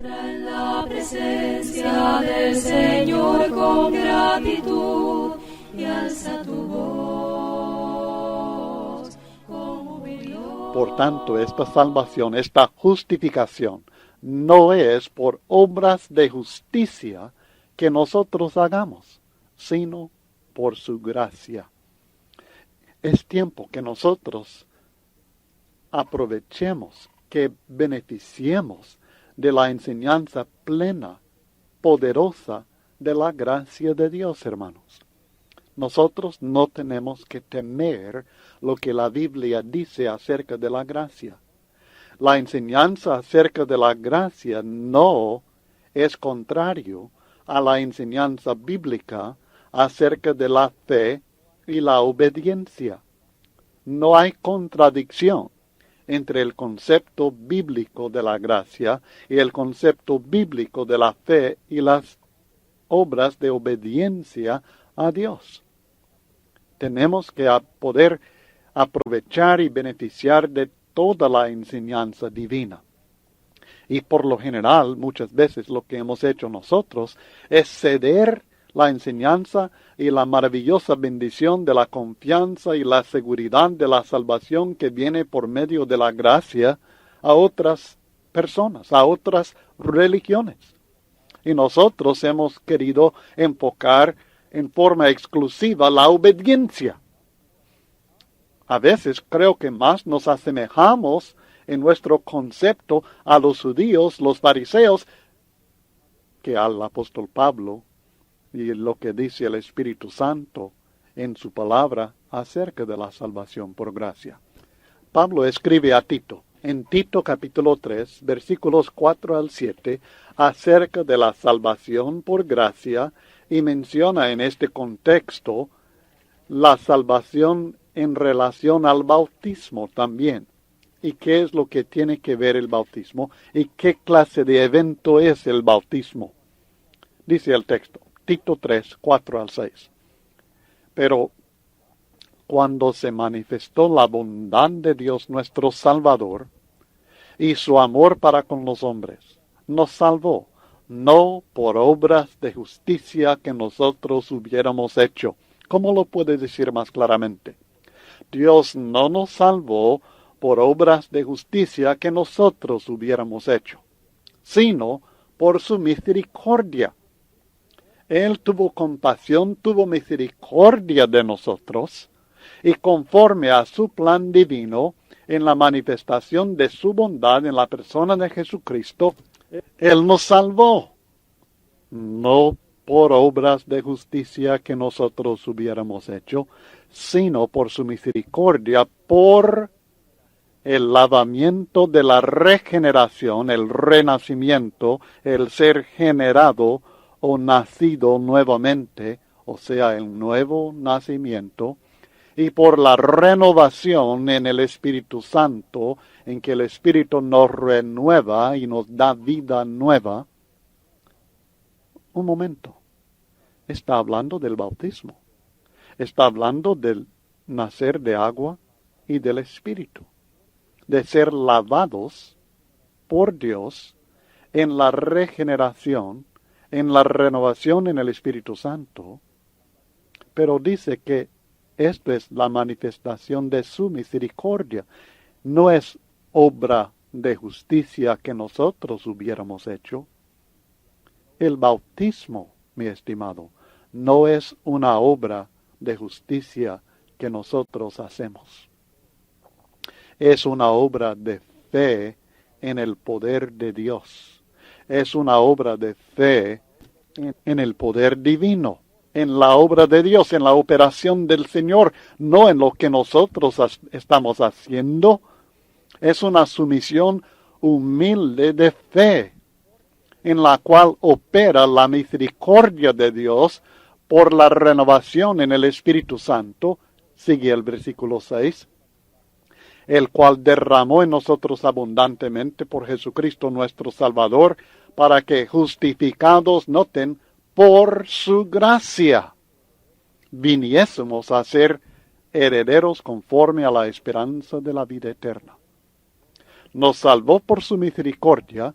En la presencia del Señor con gratitud y alza tu voz con jubileo. Por tanto, esta salvación, esta justificación, no es por obras de justicia que nosotros hagamos, sino por su gracia. Es tiempo que nosotros aprovechemos, que beneficiemos de la enseñanza plena, poderosa de la gracia de Dios, hermanos. Nosotros no tenemos que temer lo que la Biblia dice acerca de la gracia. La enseñanza acerca de la gracia no es contrario a la enseñanza bíblica acerca de la fe y la obediencia. No hay contradicción entre el concepto bíblico de la gracia y el concepto bíblico de la fe y las obras de obediencia a Dios. Tenemos que poder aprovechar y beneficiar de toda la enseñanza divina. Y por lo general, muchas veces lo que hemos hecho nosotros es ceder la enseñanza y la maravillosa bendición de la confianza y la seguridad de la salvación que viene por medio de la gracia a otras personas, a otras religiones. Y nosotros hemos querido enfocar en forma exclusiva la obediencia. A veces creo que más nos asemejamos en nuestro concepto a los judíos, los fariseos, que al apóstol Pablo y lo que dice el Espíritu Santo en su palabra acerca de la salvación por gracia. Pablo escribe a Tito, en Tito capítulo 3, versículos 4 al 7, acerca de la salvación por gracia, y menciona en este contexto la salvación en relación al bautismo también. ¿Y qué es lo que tiene que ver el bautismo? ¿Y qué clase de evento es el bautismo? Dice el texto, Tito 3, 4 al 6. Pero cuando se manifestó la bondad de Dios nuestro Salvador y su amor para con los hombres, nos salvó, no por obras de justicia que nosotros hubiéramos hecho. ¿Cómo lo puede decir más claramente? Dios no nos salvó por obras de justicia que nosotros hubiéramos hecho, sino por su misericordia. Él tuvo compasión, tuvo misericordia de nosotros, y conforme a su plan divino, en la manifestación de su bondad en la persona de Jesucristo, Él nos salvó, no por obras de justicia que nosotros hubiéramos hecho, sino por su misericordia, por el lavamiento de la regeneración, el renacimiento, el ser generado o nacido nuevamente, o sea, el nuevo nacimiento, y por la renovación en el Espíritu Santo, en que el Espíritu nos renueva y nos da vida nueva. Un momento, está hablando del bautismo, está hablando del nacer de agua y del Espíritu, de ser lavados por Dios en la regeneración, en la renovación en el Espíritu Santo, pero dice que esto es la manifestación de su misericordia, no es obra de justicia que nosotros hubiéramos hecho. El bautismo, mi estimado, no es una obra de justicia que nosotros hacemos. Es una obra de fe en el poder de Dios. Es una obra de fe en el poder divino, en la obra de Dios, en la operación del Señor, no en lo que nosotros estamos haciendo. Es una sumisión humilde de fe, en la cual opera la misericordia de Dios por la renovación en el Espíritu Santo, sigue el versículo 6, el cual derramó en nosotros abundantemente por Jesucristo nuestro Salvador, para que justificados, noten, por su gracia, viniésemos a ser herederos conforme a la esperanza de la vida eterna. Nos salvó por su misericordia,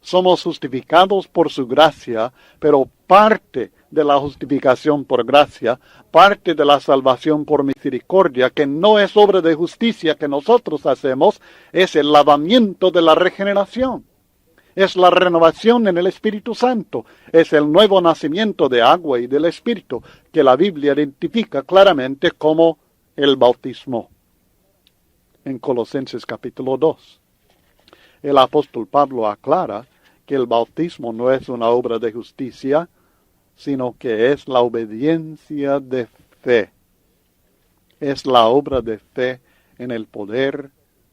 Somos justificados por su gracia, pero parte de la justificación por gracia, parte de la salvación por misericordia, que no es obra de justicia que nosotros hacemos, es el lavamiento de la regeneración. Es la renovación en el Espíritu Santo, es el nuevo nacimiento de agua y del Espíritu, que la Biblia identifica claramente como el bautismo. En Colosenses capítulo 2, el apóstol Pablo aclara que el bautismo no es una obra de justicia, sino que es la obediencia de fe. Es la obra de fe en el poder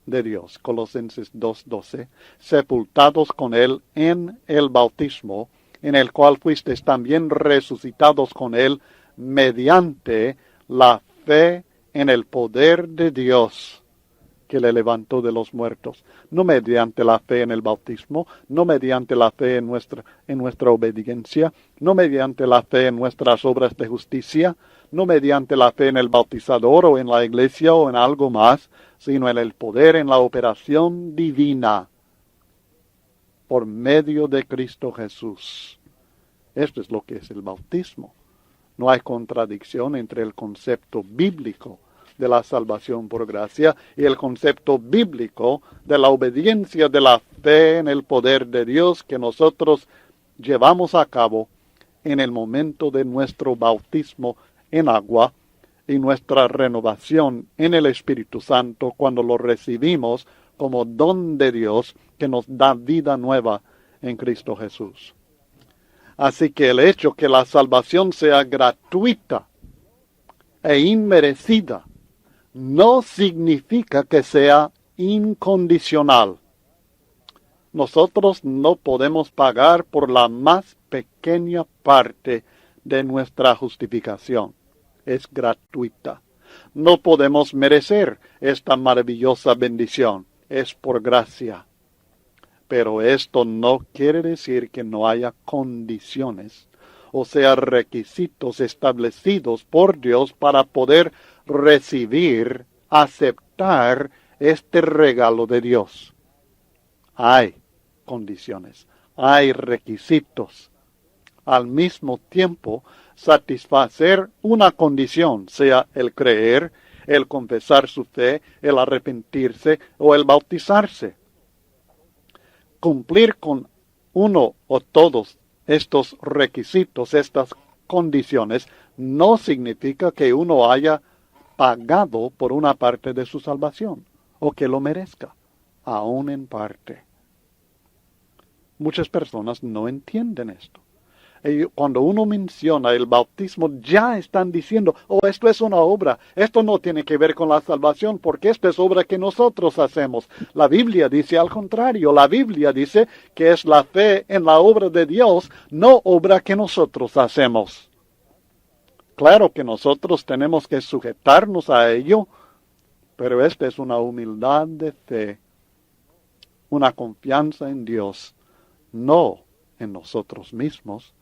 de Dios. Colosenses 2:12, sepultados con él en el bautismo, en el cual fuisteis también resucitados con él mediante la fe en el poder de Dios que le levantó de los muertos, no mediante la fe en el bautismo, no mediante la fe en nuestra obediencia, no mediante la fe en nuestras obras de justicia, no mediante la fe en el bautizador o en la iglesia o en algo más, sino en el poder, en la operación divina, por medio de Cristo Jesús. Esto es lo que es el bautismo. No hay contradicción entre el concepto bíblico de la salvación por gracia y el concepto bíblico de la obediencia de la fe en el poder de Dios que nosotros llevamos a cabo en el momento de nuestro bautismo en agua y nuestra renovación en el Espíritu Santo cuando lo recibimos como don de Dios que nos da vida nueva en Cristo Jesús. Así que el hecho que la salvación sea gratuita e inmerecida no significa que sea incondicional. Nosotros no podemos pagar por la más pequeña parte de nuestra justificación. Es gratuita. No podemos merecer esta maravillosa bendición. Es por gracia. Pero esto no quiere decir que no haya condiciones, o sea, requisitos establecidos por Dios para poder recibir, aceptar este regalo de Dios. Hay condiciones, hay requisitos. Al mismo tiempo, satisfacer una condición, sea el creer, el confesar su fe, el arrepentirse o el bautizarse. Cumplir con uno o todos estos requisitos, estas condiciones, no significa que uno haya pagado por una parte de su salvación, o que lo merezca, aún en parte. Muchas personas no entienden esto. Cuando uno menciona el bautismo, ya están diciendo, esto es una obra, esto no tiene que ver con la salvación, porque esto es obra que nosotros hacemos. La Biblia dice al contrario, la Biblia dice que es la fe en la obra de Dios, no obra que nosotros hacemos. Claro que nosotros tenemos que sujetarnos a ello, pero esta es una humildad de fe, una confianza en Dios, no en nosotros mismos,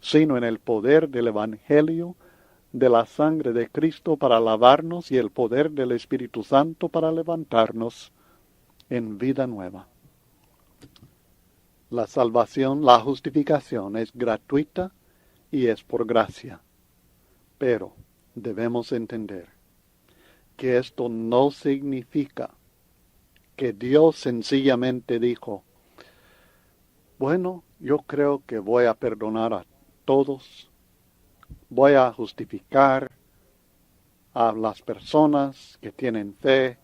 sino en el poder del Evangelio, de la sangre de Cristo para lavarnos y el poder del Espíritu Santo para levantarnos en vida nueva. La salvación, la justificación es gratuita y es por gracia. Pero debemos entender que esto no significa que Dios sencillamente dijo, bueno, yo creo que voy a perdonar a todos, voy a justificar a las personas que tienen fe,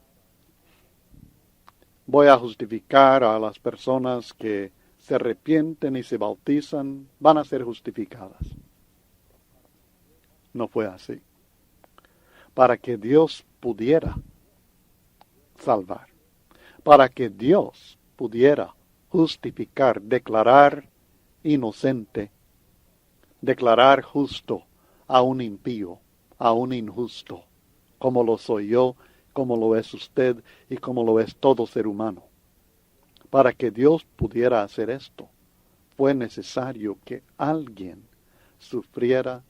voy a justificar a las personas que se arrepienten y se bautizan, van a ser justificadas. No fue así. Para que Dios pudiera salvar, para que Dios pudiera justificar, declarar inocente, declarar justo a un impío, a un injusto, como lo soy yo, como lo es usted y como lo es todo ser humano. Para que Dios pudiera hacer esto, fue necesario que alguien sufriera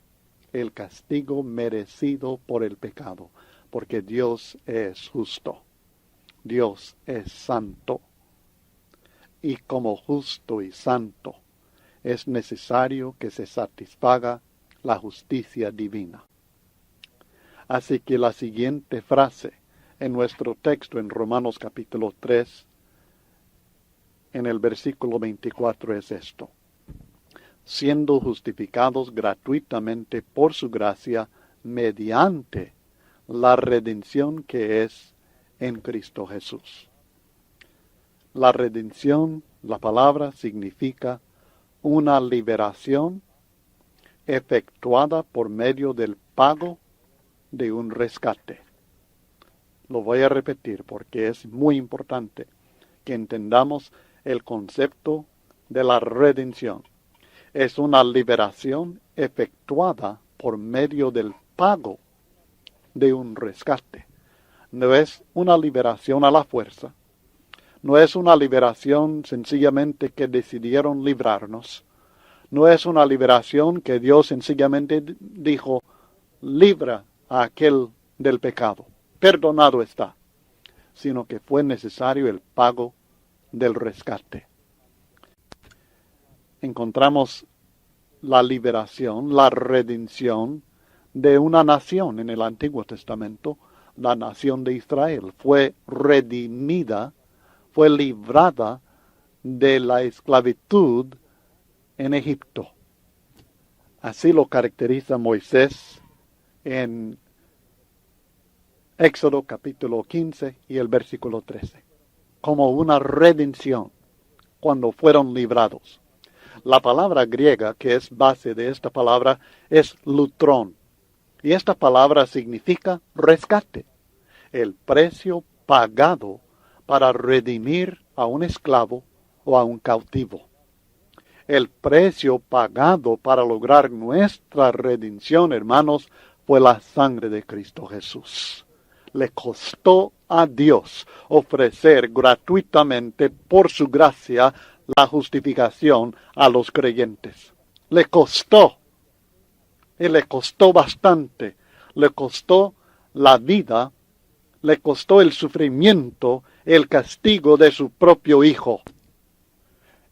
el castigo merecido por el pecado, porque Dios es justo, Dios es santo. y como justo y santo, es necesario que se satisfaga la justicia divina. Así que la siguiente frase en nuestro texto en Romanos capítulo 3, en el versículo 24 es esto: siendo justificados gratuitamente por su gracia mediante la redención que es en Cristo Jesús. La redención, la palabra significa una liberación efectuada por medio del pago de un rescate. Lo voy a repetir porque es muy importante que entendamos el concepto de la redención. Es una liberación efectuada por medio del pago de un rescate. No es una liberación a la fuerza. No es una liberación sencillamente que decidieron librarnos. No es una liberación que Dios sencillamente dijo, libra a aquel del pecado, perdonado está, sino que fue necesario el pago del rescate. Encontramos la liberación, la redención de una nación en el Antiguo Testamento. La nación de Israel fue redimida, fue librada de la esclavitud en Egipto. Así lo caracteriza Moisés en Éxodo capítulo 15 y el versículo 13, como una redención cuando fueron librados. La palabra griega que es base de esta palabra es lutrón, y esta palabra significa rescate, el precio pagado para redimir a un esclavo o a un cautivo. El precio pagado para lograr nuestra redención, hermanos, fue la sangre de Cristo Jesús. Le costó a Dios ofrecer gratuitamente por su gracia la justificación a los creyentes. Le costó, y le costó bastante, le costó la vida, le costó el sufrimiento, el castigo de su propio Hijo.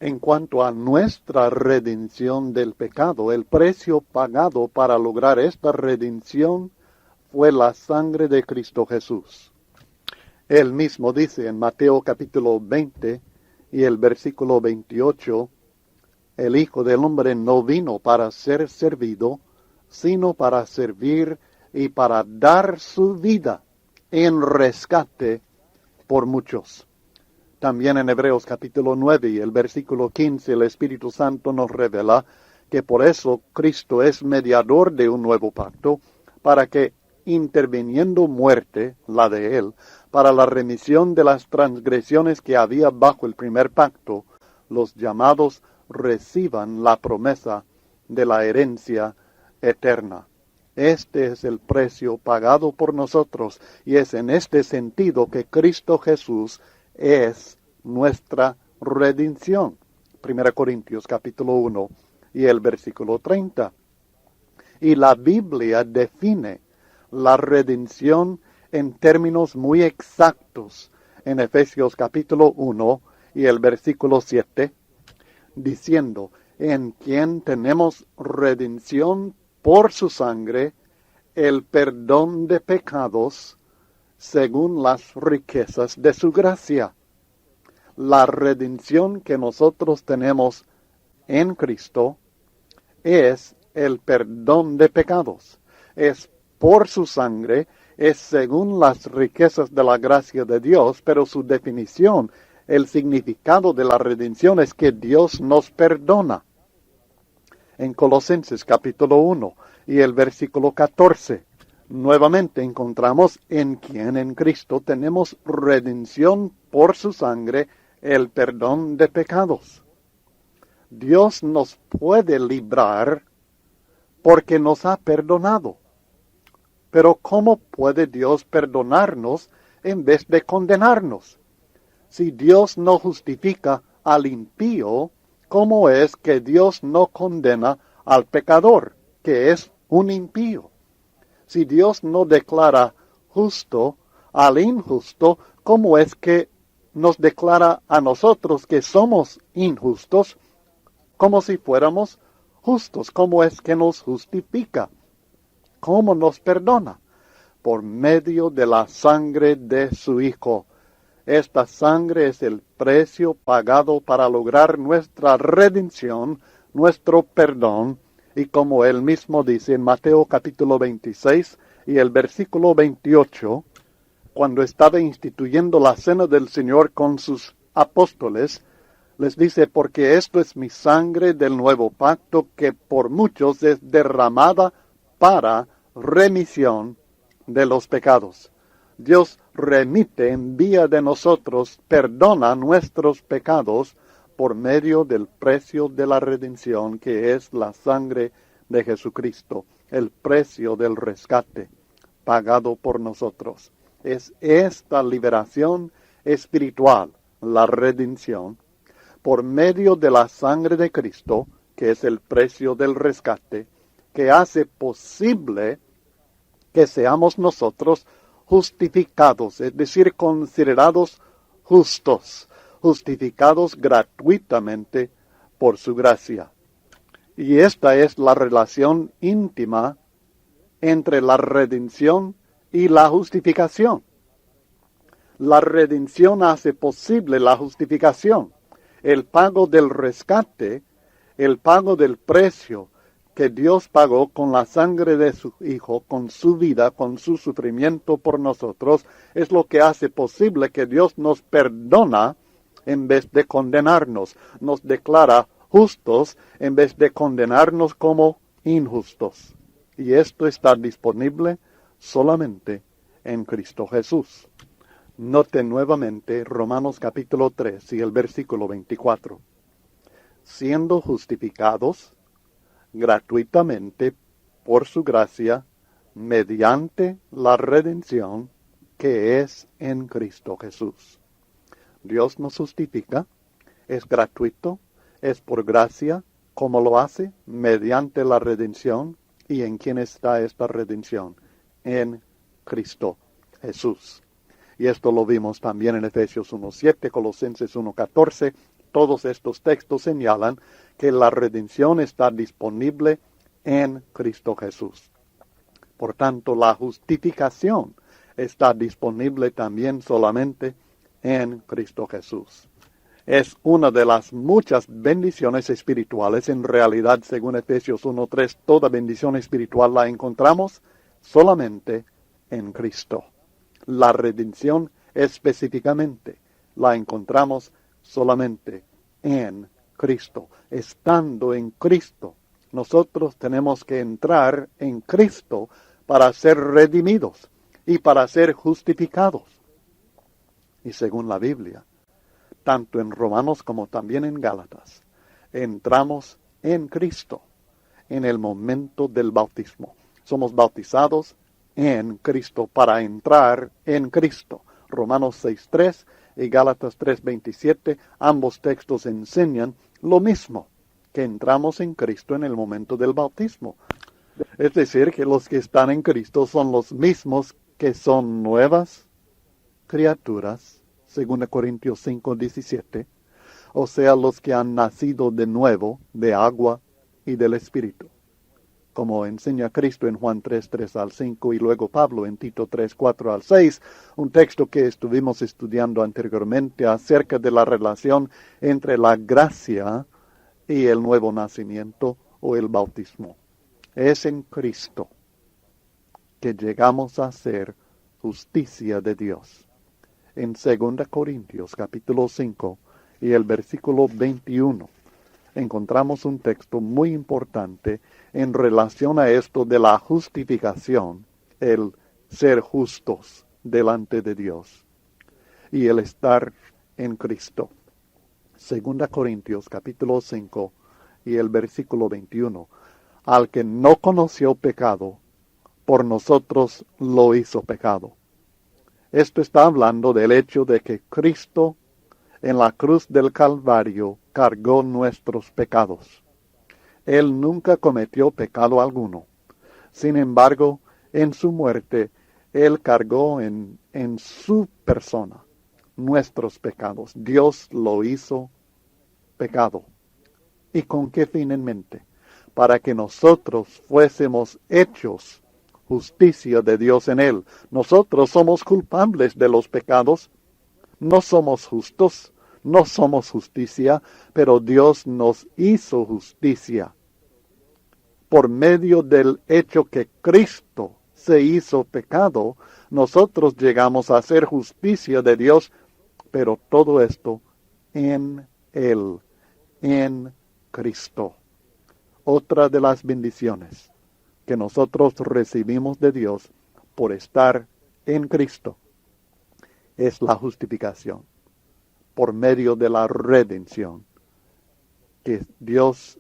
En cuanto a nuestra redención del pecado, el precio pagado para lograr esta redención fue la sangre de Cristo Jesús. Él mismo dice en Mateo capítulo 20 y el versículo 28, el Hijo del Hombre no vino para ser servido, sino para servir y para dar su vida en rescate por muchos. También en Hebreos capítulo 9 y el versículo 15 el Espíritu Santo nos revela que por eso Cristo es mediador de un nuevo pacto, para que, interviniendo muerte, la de Él, para la remisión de las transgresiones que había bajo el primer pacto, los llamados reciban la promesa de la herencia eterna. Este es el precio pagado por nosotros, y es en este sentido que Cristo Jesús es nuestra redención. 1 Corintios capítulo 1 y el versículo 30. Y la Biblia define la redención en términos muy exactos en Efesios capítulo 1 y el versículo 7, diciendo, en quien tenemos redención por su sangre, el perdón de pecados, según las riquezas de su gracia. La redención que nosotros tenemos en Cristo es el perdón de pecados. Es por su sangre, es según las riquezas de la gracia de Dios, pero su definición, el significado de la redención es que Dios nos perdona. En Colosenses capítulo 1 y el versículo 14, nuevamente encontramos en quien en Cristo tenemos redención por su sangre, el perdón de pecados. Dios nos puede librar porque nos ha perdonado. Pero ¿cómo puede Dios perdonarnos en vez de condenarnos? Si Dios no justifica al impío, ¿cómo es que Dios no condena al pecador, que es un impío? Si Dios no declara justo al injusto, ¿cómo es que nos declara a nosotros que somos injustos como si fuéramos justos. ¿Cómo es que nos justifica? ¿Cómo nos perdona? Por medio de la sangre de su Hijo. Esta sangre es el precio pagado para lograr nuestra redención, nuestro perdón, y como él mismo dice en Mateo capítulo 26 y el versículo 28, cuando estaba instituyendo la cena del Señor con sus apóstoles, les dice, porque esto es mi sangre del nuevo pacto que por muchos es derramada para remisión de los pecados. Dios remite, envía de nosotros, perdona nuestros pecados por medio del precio de la redención, que es la sangre de Jesucristo, el precio del rescate pagado por nosotros. Es esta liberación espiritual, la redención, por medio de la sangre de Cristo, que es el precio del rescate, que hace posible que seamos nosotros justificados, es decir, considerados justos, justificados gratuitamente por su gracia. Y esta es la relación íntima entre la redención y la justificación. La redención hace posible la justificación. El pago del rescate, el pago del precio que Dios pagó con la sangre de su Hijo, con su vida, con su sufrimiento por nosotros, es lo que hace posible que Dios nos perdona en vez de condenarnos. Nos declara justos en vez de condenarnos como injustos. Y esto está disponible solamente en Cristo Jesús. Note nuevamente Romanos capítulo 3 y el versículo 24. Siendo justificados gratuitamente por su gracia, mediante la redención que es en Cristo Jesús. Dios nos justifica, es gratuito, es por gracia. ¿Cómo lo hace? Mediante la redención. ¿Y en quién está esta redención? En Cristo Jesús. Y esto lo vimos también en Efesios 1:7, Colosenses 1:14. Todos estos textos señalan que la redención está disponible en Cristo Jesús. Por tanto, la justificación está disponible también solamente en Cristo Jesús. Es una de las muchas bendiciones espirituales. En realidad, según Efesios 1:3, toda bendición espiritual la encontramos solamente en Cristo. La redención específicamente la encontramos solamente en Cristo. Estando en Cristo, nosotros tenemos que entrar en Cristo para ser redimidos y para ser justificados. Y según la Biblia, tanto en Romanos como también en Gálatas, entramos en Cristo en el momento del bautismo. Somos bautizados en Cristo para entrar en Cristo. Romanos 6:3 y Gálatas 3:27, ambos textos enseñan lo mismo, que entramos en Cristo en el momento del bautismo. Es decir, que los que están en Cristo son los mismos que son nuevas criaturas, según Corintios 5:17, o sea, los que han nacido de nuevo de agua y del Espíritu, como enseña Cristo en Juan 3:3-5 y luego Pablo en Tito 3:4-6, un texto que estuvimos estudiando anteriormente acerca de la relación entre la gracia y el nuevo nacimiento o el bautismo. Es en Cristo que llegamos a ser justicia de Dios. En 2 Corintios capítulo 5 y el versículo 21, encontramos un texto muy importante en relación a esto de la justificación, el ser justos delante de Dios y el estar en Cristo. 2 Corintios capítulo 5 y el versículo 21. Al que no conoció pecado, por nosotros lo hizo pecado. Esto está hablando del hecho de que Cristo en la cruz del Calvario cargó nuestros pecados. Él nunca cometió pecado alguno. Sin embargo, en su muerte, Él cargó en su persona nuestros pecados. Dios lo hizo pecado. ¿Y con qué fin en mente? Para que nosotros fuésemos hechos justicia de Dios en él. Nosotros somos culpables de los pecados. No somos justos, no somos justicia, pero Dios nos hizo justicia. Por medio del hecho que Cristo se hizo pecado, nosotros llegamos a ser justicia de Dios, pero todo esto en Él, en Cristo. Otra de las bendiciones que nosotros recibimos de Dios por estar en Cristo es la justificación por medio de la redención que Dios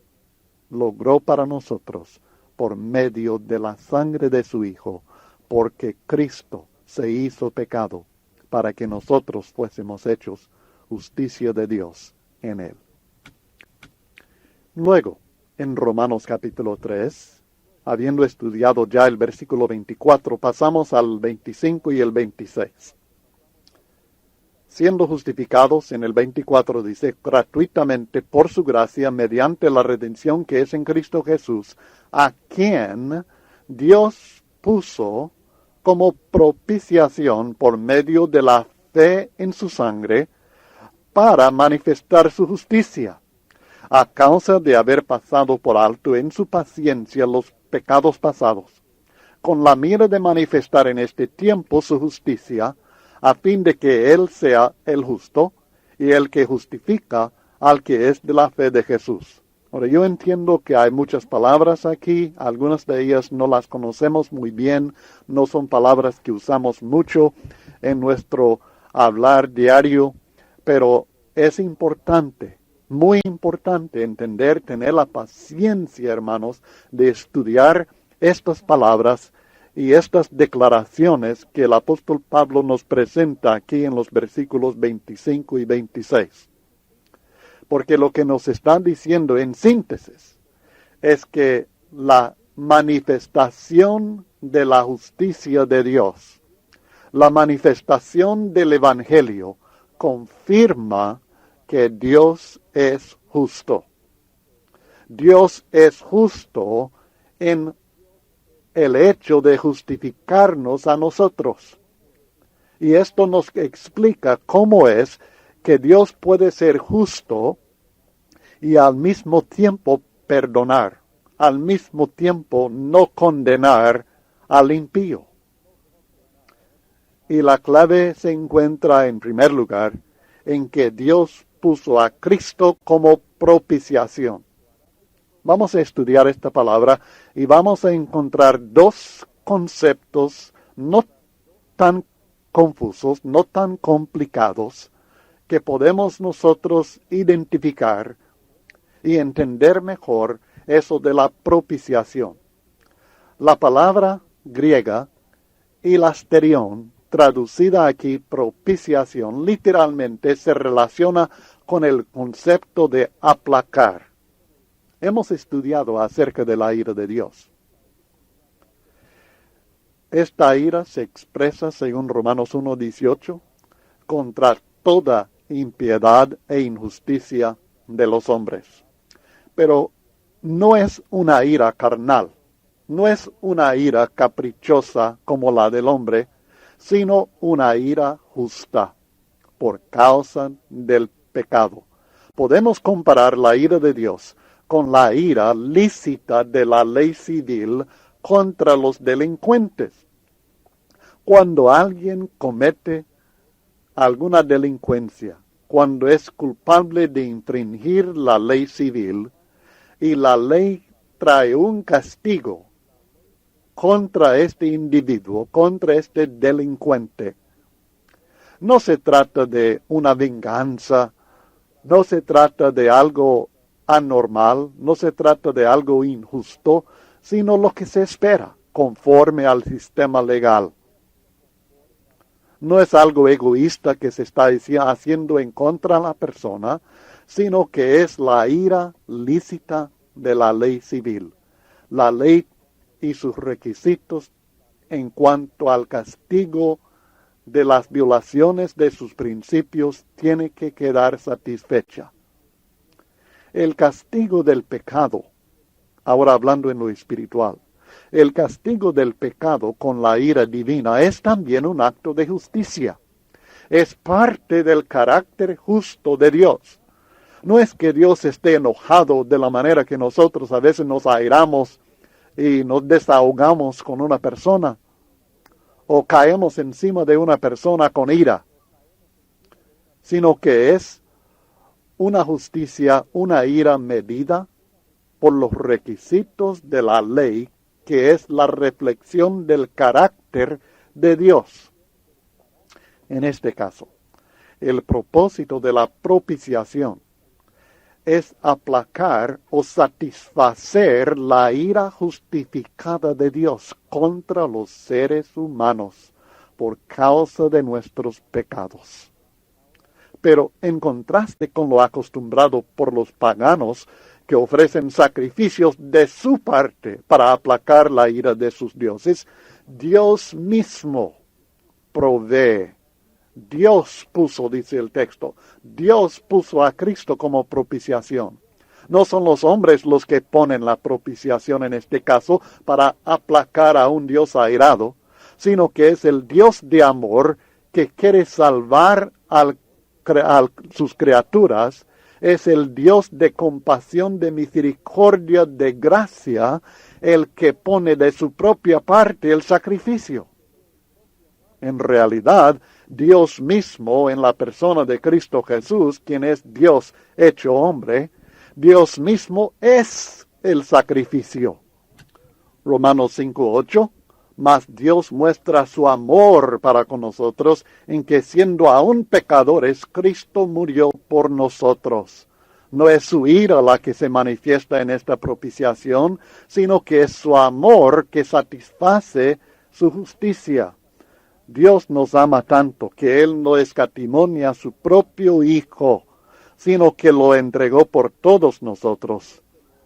logró para nosotros por medio de la sangre de su Hijo, porque Cristo se hizo pecado para que nosotros fuésemos hechos justicia de Dios en él. Luego, en Romanos capítulo 3, habiendo estudiado ya el versículo 24, pasamos al 25 y el 26. Siendo justificados, en el 24 dice, gratuitamente por su gracia, mediante la redención que es en Cristo Jesús, a quien Dios puso como propiciación por medio de la fe en su sangre, para manifestar su justicia, a causa de haber pasado por alto en su paciencia los pecados pasados, con la mira de manifestar en este tiempo su justicia, a fin de que Él sea el justo y el que justifica al que es de la fe de Jesús. Ahora, yo entiendo que hay muchas palabras aquí, algunas de ellas no las conocemos muy bien, no son palabras que usamos mucho en nuestro hablar diario, pero es importante, muy importante entender, tener la paciencia, hermanos, de estudiar estas palabras y estas declaraciones que el apóstol Pablo nos presenta aquí en los versículos 25 y 26. Porque lo que nos están diciendo en síntesis es que la manifestación de la justicia de Dios, la manifestación del Evangelio, confirma que Dios es justo. Dios es justo en el hecho de justificarnos a nosotros. Y esto nos explica cómo es que Dios puede ser justo y al mismo tiempo perdonar, al mismo tiempo no condenar al impío. Y la clave se encuentra en primer lugar en que Dios puso a Cristo como propiciación. Vamos a estudiar esta palabra y vamos a encontrar dos conceptos no tan confusos, no tan complicados, que podemos nosotros identificar y entender mejor eso de la propiciación. La palabra griega hilasterión, traducida aquí propiciación, literalmente se relaciona con el concepto de aplacar. Hemos estudiado acerca de la ira de Dios. Esta ira se expresa, según Romanos 1:18, contra toda impiedad e injusticia de los hombres. Pero no es una ira carnal, no es una ira caprichosa como la del hombre, sino una ira justa por causa del pecado. Podemos comparar la ira de Dios con la ira lícita de la ley civil contra los delincuentes. Cuando alguien comete alguna delincuencia, cuando es culpable de infringir la ley civil y la ley trae un castigo contra este individuo, contra este delincuente, no se trata de una venganza, no se trata de algo anormal, no se trata de algo injusto, sino lo que se espera conforme al sistema legal. No es algo egoísta que se está haciendo en contra de la persona, sino que es la ira lícita de la ley civil. La ley y sus requisitos en cuanto al castigo de las violaciones de sus principios tiene que quedar satisfecha. El castigo del pecado, ahora hablando en lo espiritual, el castigo del pecado con la ira divina es también un acto de justicia. Es parte del carácter justo de Dios. No es que Dios esté enojado de la manera que nosotros a veces nos airamos y nos desahogamos con una persona, o caemos encima de una persona con ira, sino que es una justicia, una ira medida por los requisitos de la ley, que es la reflexión del carácter de Dios. En este caso, el propósito de la propiciación es aplacar o satisfacer la ira justificada de Dios contra los seres humanos por causa de nuestros pecados. Pero en contraste con lo acostumbrado por los paganos, que ofrecen sacrificios de su parte para aplacar la ira de sus dioses, Dios mismo provee. Dios puso, dice el texto, Dios puso a Cristo como propiciación. No son los hombres los que ponen la propiciación en este caso para aplacar a un Dios airado, sino que es el Dios de amor que quiere salvar a sus criaturas. Es el Dios de compasión, de misericordia, de gracia, el que pone de su propia parte el sacrificio. En realidad, Dios mismo, en la persona de Cristo Jesús, quien es Dios hecho hombre, Dios mismo es el sacrificio. Romanos 5:8, mas Dios muestra su amor para con nosotros, en que siendo aún pecadores, Cristo murió por nosotros. No es su ira la que se manifiesta en esta propiciación, sino que es su amor que satisface su justicia. Dios nos ama tanto que Él no escatimó ni a su propio Hijo, sino que lo entregó por todos nosotros.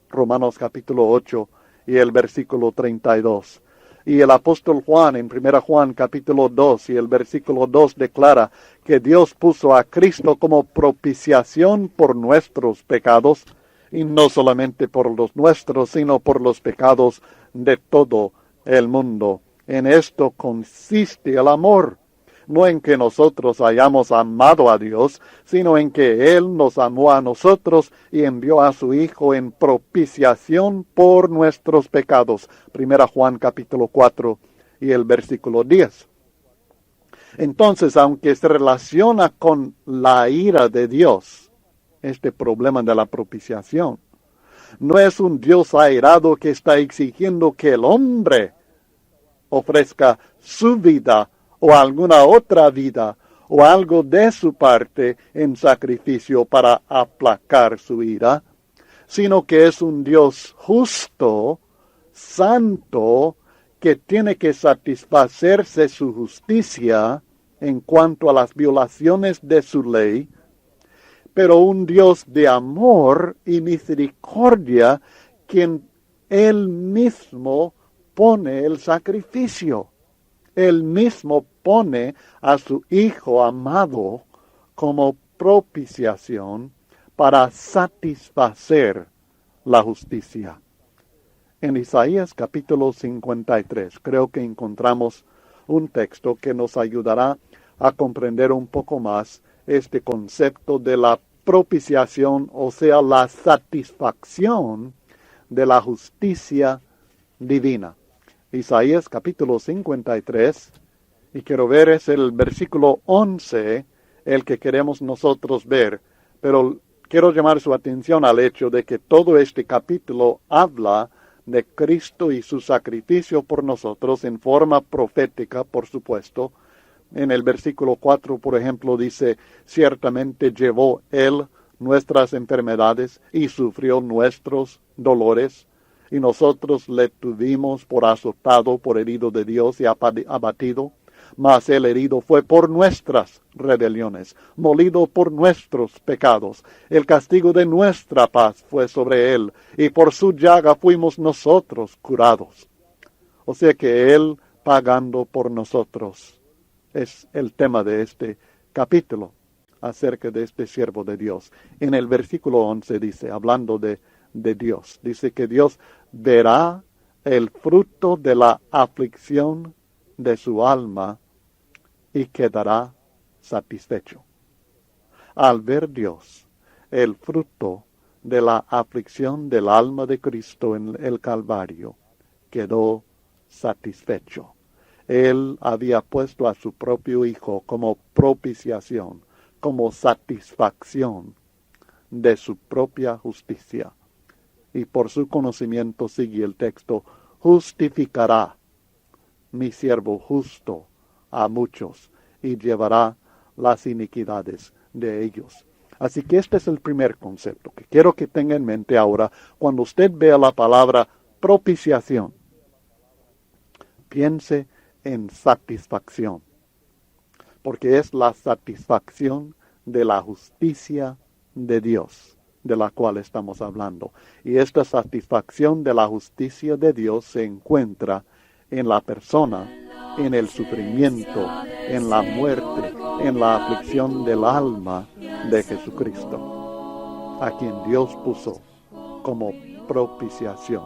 Romanos capítulo 8 y el versículo 32. Y el apóstol Juan en 1 Juan capítulo 2 y el versículo 2 declara que Dios puso a Cristo como propiciación por nuestros pecados, y no solamente por los nuestros, sino por los pecados de todo el mundo. En esto consiste el amor, no en que nosotros hayamos amado a Dios, sino en que Él nos amó a nosotros y envió a su Hijo en propiciación por nuestros pecados. 1 Juan capítulo 4 y el versículo 10. Entonces, aunque se relaciona con la ira de Dios, este problema de la propiciación, no es un Dios airado que está exigiendo que el hombre ofrezca su vida o alguna otra vida o algo de su parte en sacrificio para aplacar su ira, sino que es un Dios justo, santo, que tiene que satisfacerse su justicia en cuanto a las violaciones de su ley, pero un Dios de amor y misericordia, quien Él mismo pone el sacrificio. Él mismo pone a su Hijo amado como propiciación para satisfacer la justicia. En Isaías capítulo 53 creo que encontramos un texto que nos ayudará a comprender un poco más este concepto de la propiciación, o sea, la satisfacción de la justicia divina. Isaías capítulo 53, y quiero ver es el versículo 11, el que queremos nosotros ver, pero quiero llamar su atención al hecho de que todo este capítulo habla de Cristo y su sacrificio por nosotros en forma profética, por supuesto. En el versículo 4, por ejemplo, dice, ciertamente llevó Él nuestras enfermedades y sufrió nuestros dolores, y nosotros le tuvimos por azotado, por herido de Dios y abatido. Mas el herido fue por nuestras rebeliones, molido por nuestros pecados. El castigo de nuestra paz fue sobre él, y por su llaga fuimos nosotros curados. O sea que Él, pagando por nosotros, Es el tema de este capítulo acerca de este siervo de Dios. En el versículo 11 dice, hablando de Dios, dice que Dios verá el fruto de la aflicción de su alma y quedará satisfecho. Al ver Dios el fruto de la aflicción del alma de Cristo en el Calvario, quedó satisfecho. Él había puesto a su propio Hijo como propiciación, como satisfacción de su propia justicia. Y por su conocimiento, sigue el texto, justificará mi siervo justo a muchos y llevará las iniquidades de ellos. Así que este es el primer concepto que quiero que tenga en mente ahora cuando usted vea la palabra propiciación. Piense en satisfacción, porque es la satisfacción de la justicia de Dios de la cual estamos hablando. Y esta satisfacción de la justicia de Dios se encuentra en la persona, en el sufrimiento, en la muerte, en la aflicción del alma de Jesucristo, a quien Dios puso como propiciación.